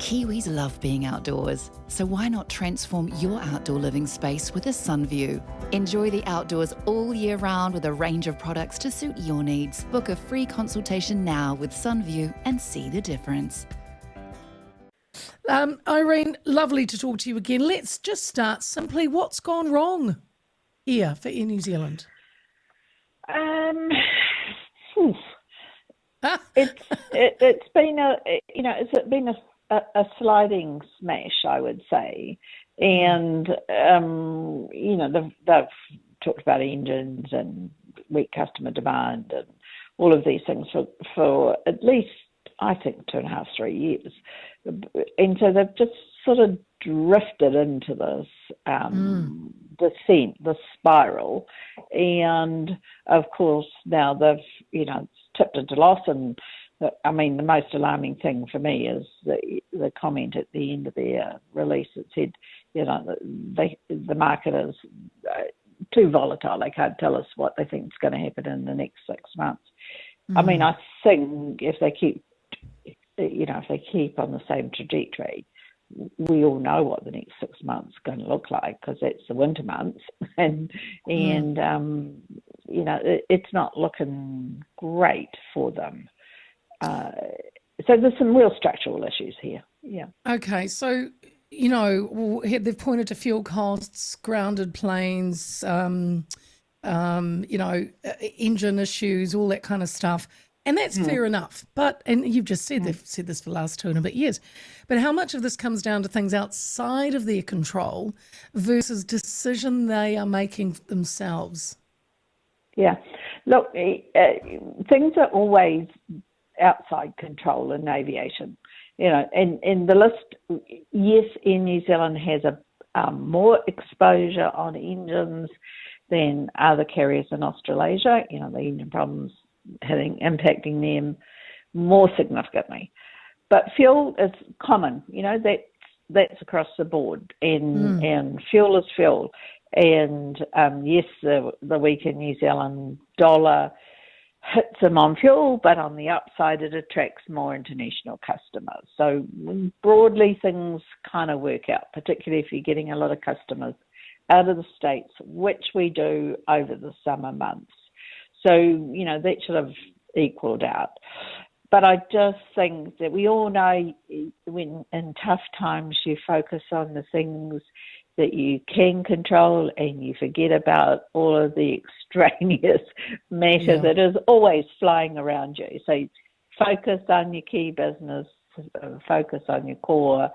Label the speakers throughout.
Speaker 1: Kiwis love being outdoors, so why not transform your outdoor living space with a Sunview? Enjoy the outdoors all year round with a range of products to suit your needs. Book a free consultation now with Sunview and see the difference.
Speaker 2: Irene, lovely to talk to you again. Let's just start simply. What's gone wrong here for Air New Zealand?
Speaker 3: It's been a sliding smash, I would say, and they've talked about engines and weak customer demand and all of these things for at least, I think, 2.5, 3 years, and so they've just sort of drifted into this descent, this spiral, and of course now they've tipped into loss. And I mean, the most alarming thing for me is the comment at the end of their release that said, the market is too volatile. They can't tell us what they think is going to happen in the next 6 months. I mean, I think if they keep on the same trajectory, we all know what the next 6 months is going to look like, because it's the winter months, and it's not looking great for them. So there's some real structural issues here. Yeah.
Speaker 2: Okay, so they've pointed to fuel costs, grounded planes, engine issues, all that kind of stuff. And that's fair enough. And you've just said they've said this for the last 2 and a bit years. But how much of this comes down to things outside of their control versus decision they are making themselves? Yeah.
Speaker 3: Look, things are always outside control in aviation. And the list, yes, Air New Zealand has a more exposure on engines than other carriers in Australasia. The engine problems impacting them more significantly. But fuel is common, that's across the board, and fuel is fuel. And yes, the weaker New Zealand dollar hits them on fuel, but on the upside it attracts more international customers. So broadly things kind of work out, particularly if you're getting a lot of customers out of the States, which we do over the summer months. So, that should have equaled out. But I just think that we all know when in tough times you focus on the things that you can control and you forget about all of the extraneous matter that is always flying around you. So focus on your key business, focus on your core,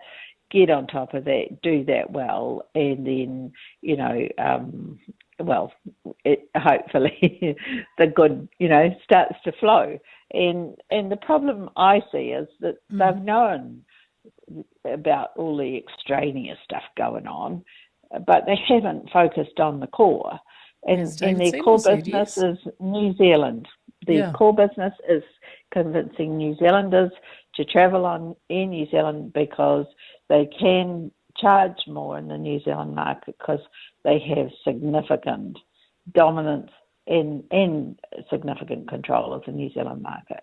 Speaker 3: get on top of that, do that well, and then, hopefully the good, starts to flow. And the problem I see is that they've known about all the extraneous stuff going on, but they haven't focused on the core. And their core business is New Zealand. Their core business is convincing New Zealanders to travel on Air New Zealand because they can charge more in the New Zealand market because they have significant dominance and significant control of the New Zealand market.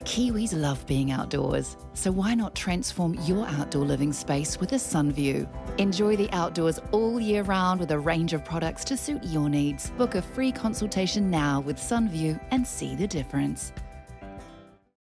Speaker 1: Kiwis love being outdoors, so why not transform your outdoor living space with a Sunview? Enjoy the outdoors all year round with a range of products to suit your needs. Book a free consultation now with Sunview and see the difference.